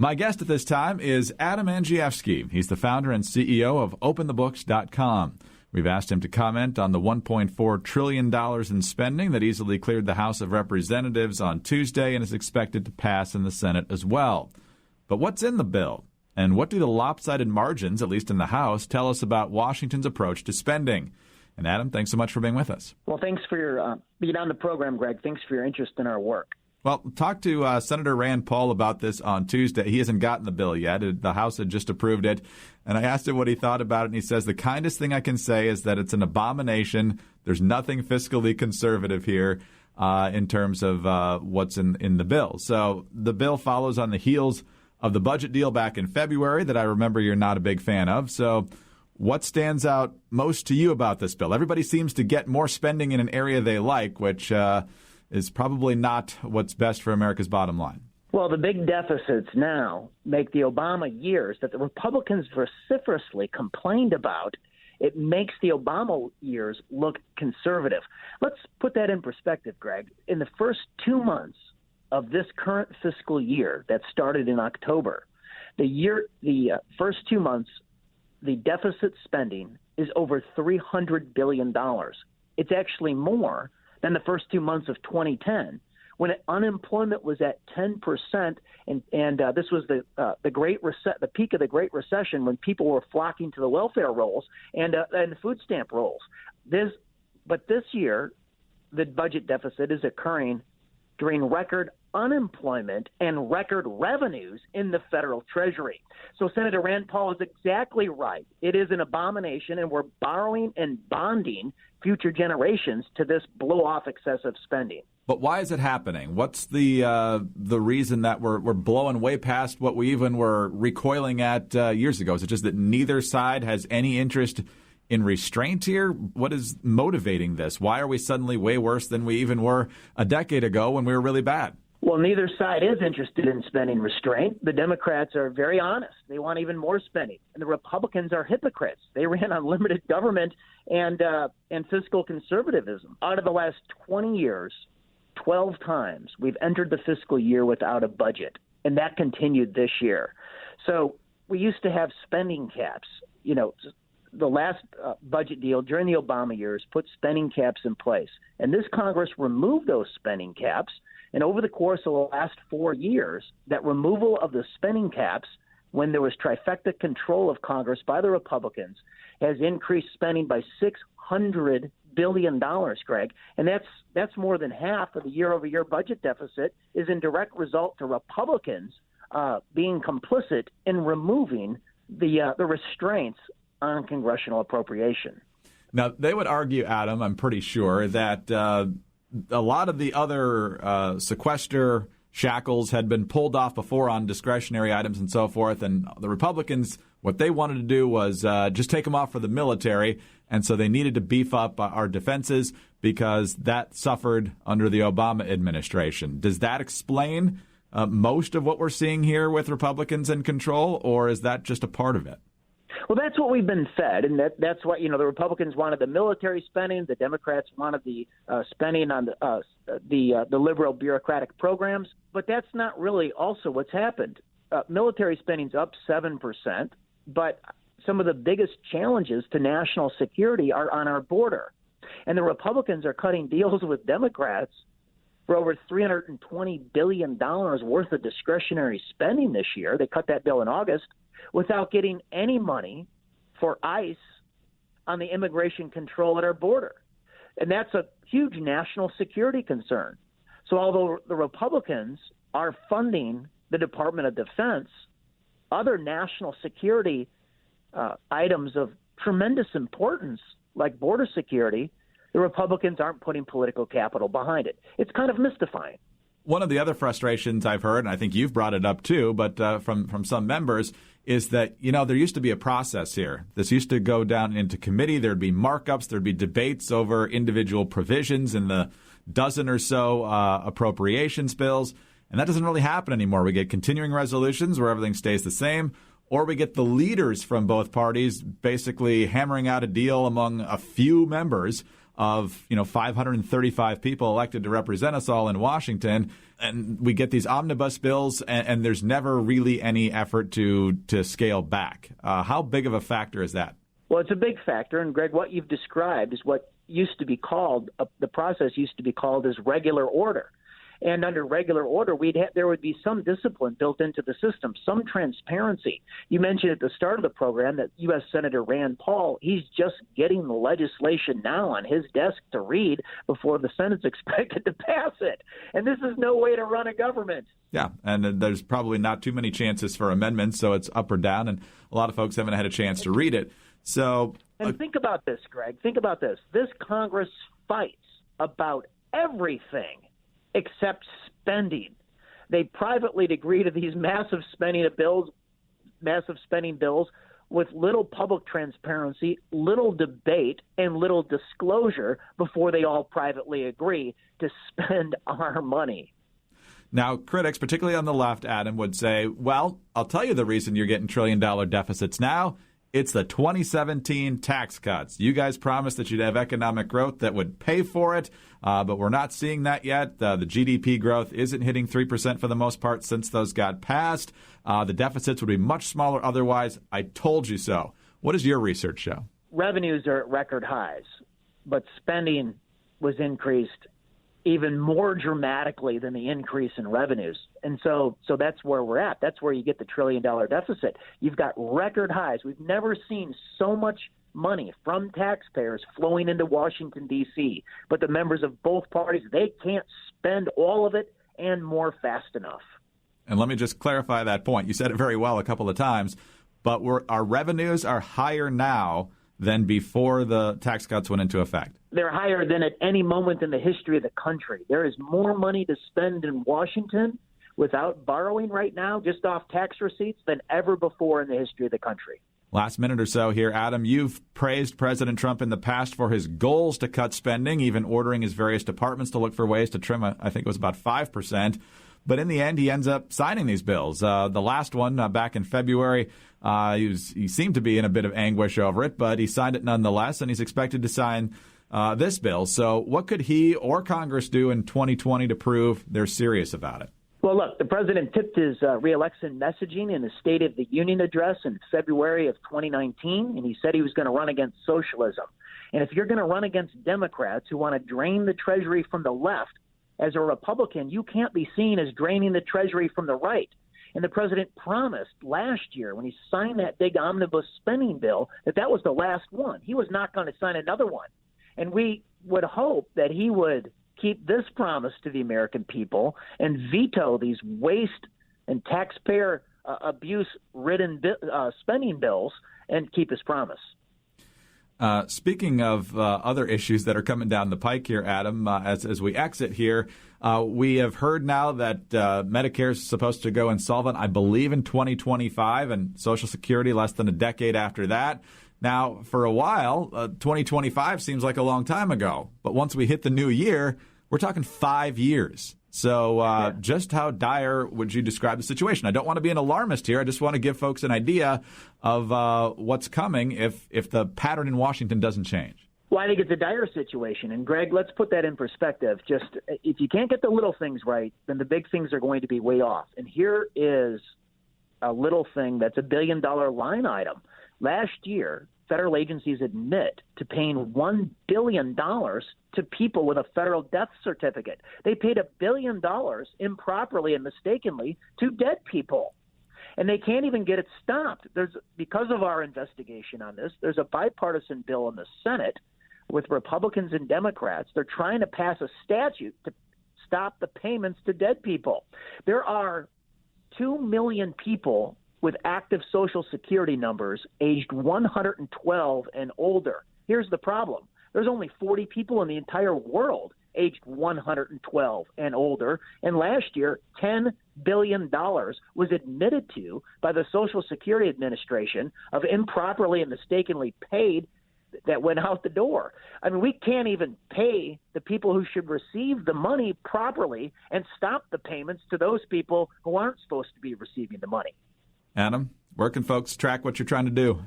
My guest at this time is Adam Andrzejewski. He's the founder and CEO of OpenTheBooks.com. We've asked him to comment on the $1.4 trillion in spending that easily cleared the House of Representatives on Tuesday and is expected to pass in the Senate as well. But what's in the bill? And what do the lopsided margins, at least in the House, tell us about Washington's approach to spending? And Adam, thanks so much for being with us. Well, thanks for your being on the program, Greg. Thanks for your interest in our work. Well, talk to Senator Rand Paul about this on Tuesday. He hasn't gotten the bill yet. The House had just approved it. And I asked him what he thought about it, and he says, the kindest thing I can say is that it's an abomination. There's nothing fiscally conservative here in terms of what's in the bill. So the bill follows on the heels of the budget deal back in February that I remember you're not a big fan of. So what stands out most to you about this bill? Everybody seems to get more spending in an area they like, which is probably not what's best for America's bottom line. Well, the big deficits now make the Obama years that the Republicans vociferously complained about. It makes the Obama years look conservative. Let's put that in perspective, Greg. In the first 2 months of this current fiscal year that started in October, the first 2 months, the deficit spending is over $300 billion. It's actually more than the first 2 months of 2010, when unemployment was at 10%, and this was the peak of the Great Recession, when people were flocking to the welfare rolls and the food stamp rolls. But this year, the budget deficit is occurring during record unemployment and record revenues in the federal treasury. So Senator Rand Paul is exactly right. It is an abomination, and we're borrowing and bonding future generations to this blow-off excessive spending. But why is it happening? What's the reason that we're blowing way past what we even were recoiling at years ago? Is it just that neither side has any interest in restraint here? What is motivating this? Why are we suddenly way worse than we even were a decade ago when we were really bad? Well, neither side is interested in spending restraint. The Democrats are very honest. They want even more spending. And the Republicans are hypocrites. They ran on limited government and fiscal conservatism. Out of the last 20 years, 12 times we've entered the fiscal year without a budget, and that continued this year. So we used to have spending caps. You know, the last budget deal during the Obama years put spending caps in place, and this Congress removed those spending caps. And over the course of the last 4 years, that removal of the spending caps, when there was trifecta control of Congress by the Republicans, has increased spending by $600 billion, Greg. And that's more than half of the year-over-year budget deficit is in direct result to Republicans being complicit in removing the restraints on congressional appropriation. Now, they would argue, Adam, I'm pretty sure, that a lot of the other sequester shackles had been pulled off before on discretionary items and so forth. And the Republicans, what they wanted to do was just take them off for the military. And so they needed to beef up our defenses because that suffered under the Obama administration. Does that explain most of what we're seeing here with Republicans in control, or is that just a part of it? Well, that's what we've been fed, and that's what, the Republicans wanted the military spending, the Democrats wanted the spending on the liberal bureaucratic programs, but that's not really also what's happened. Military spending's up 7%, but some of the biggest challenges to national security are on our border, and the Republicans are cutting deals with Democrats for over $320 billion worth of discretionary spending this year. They cut that bill in August without getting any money for ICE on the immigration control at our border. And that's a huge national security concern. So although the Republicans are funding the Department of Defense, other national security items of tremendous importance, like border security, the Republicans aren't putting political capital behind it. It's kind of mystifying. One of the other frustrations I've heard, and I think you've brought it up too, but from some members, is that, there used to be a process here. This used to go down into committee. There'd be markups. There'd be debates over individual provisions in the dozen or so appropriations bills. And that doesn't really happen anymore. We get continuing resolutions where everything stays the same, or we get the leaders from both parties basically hammering out a deal among a few members of 535 people elected to represent us all in Washington, and we get these omnibus bills, and there's never really any effort to scale back. How big of a factor is that? Well, it's a big factor, and Greg, what you've described is what used to be called the process used to be called as regular order. And under regular order, there would be some discipline built into the system, some transparency. You mentioned at the start of the program that U.S. Senator Rand Paul, he's just getting the legislation now on his desk to read before the Senate's expected to pass it. And this is no way to run a government. Yeah, and there's probably not too many chances for amendments, so it's up or down, and a lot of folks haven't had a chance to read it. So, and think about this, Greg. Think about this. This Congress fights about everything except spending. They privately agree to these massive spending bills with little public transparency, little debate, and little disclosure before they all privately agree to spend our money. Now, critics, particularly on the left, Adam, would say, well, I'll tell you the reason you're getting trillion-dollar deficits now. It's the 2017 tax cuts. You guys promised that you'd have economic growth that would pay for it, but we're not seeing that yet. The GDP growth isn't hitting 3% for the most part since those got passed. The deficits would be much smaller otherwise. I told you so. What does your research show? Revenues are at record highs, but spending was increased even more dramatically than the increase in revenues. And so that's where we're at. That's where you get the trillion-dollar deficit. You've got record highs. We've never seen so much money from taxpayers flowing into Washington, D.C. But the members of both parties, they can't spend all of it and more fast enough. And let me just clarify that point. You said it very well a couple of times, but our revenues are higher now than before the tax cuts went into effect. They're higher than at any moment in the history of the country. There is more money to spend in Washington without borrowing right now, just off tax receipts, than ever before in the history of the country. Last minute or so here, Adam, you've praised President Trump in the past for his goals to cut spending, even ordering his various departments to look for ways to trim, I think it was about 5%. But in the end, he ends up signing these bills. The last one back in February, he seemed to be in a bit of anguish over it, but he signed it nonetheless, and he's expected to sign this bill. So what could he or Congress do in 2020 to prove they're serious about it? Well, look, the president tipped his re-election messaging in his State of the Union address in February of 2019, and he said he was going to run against socialism. And if you're going to run against Democrats who want to drain the Treasury from the left, as a Republican, you can't be seen as draining the Treasury from the right. And the president promised last year when he signed that big omnibus spending bill that was the last one. He was not going to sign another one. And we would hope that he would keep this promise to the American people and veto these waste and taxpayer abuse-ridden spending bills and keep his promise. Speaking of other issues that are coming down the pike here, Adam, as we exit here, we have heard now that Medicare is supposed to go insolvent, I believe, in 2025, and Social Security less than a decade after that. Now, for a while, 2025 seems like a long time ago, but once we hit the new year, we're talking 5 years. So just how dire would you describe the situation? I don't want to be an alarmist here. I just want to give folks an idea of what's coming if the pattern in Washington doesn't change. Well, I think it's a dire situation. And, Greg, let's put that in perspective. Just if you can't get the little things right, then the big things are going to be way off. And here is a little thing that's $1 billion line item. Last year, federal agencies admit to paying $1 billion to people with a federal death certificate. They paid $1 billion improperly and mistakenly to dead people. And they can't even get it stopped. Because of our investigation on this, there's a bipartisan bill in the Senate with Republicans and Democrats. They're trying to pass a statute to stop the payments to dead people. There are 2 million people with active Social Security numbers aged 112 and older. Here's the problem. There's only 40 people in the entire world aged 112 and older. And last year, $10 billion was admitted to by the Social Security Administration of improperly and mistakenly paid that went out the door. I mean, we can't even pay the people who should receive the money properly and stop the payments to those people who aren't supposed to be receiving the money. Adam, where can folks track what you're trying to do?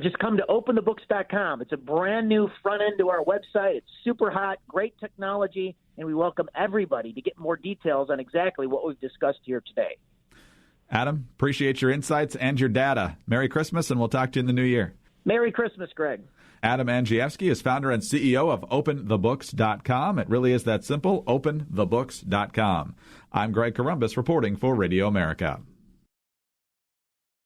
Just come to openthebooks.com. It's a brand new front end to our website. It's super hot, great technology, and we welcome everybody to get more details on exactly what we've discussed here today. Adam, appreciate your insights and your data. Merry Christmas, and we'll talk to you in the new year. Merry Christmas, Greg. Adam Andrzejewski is founder and CEO of openthebooks.com. It really is that simple, openthebooks.com. I'm Greg Columbus reporting for Radio America.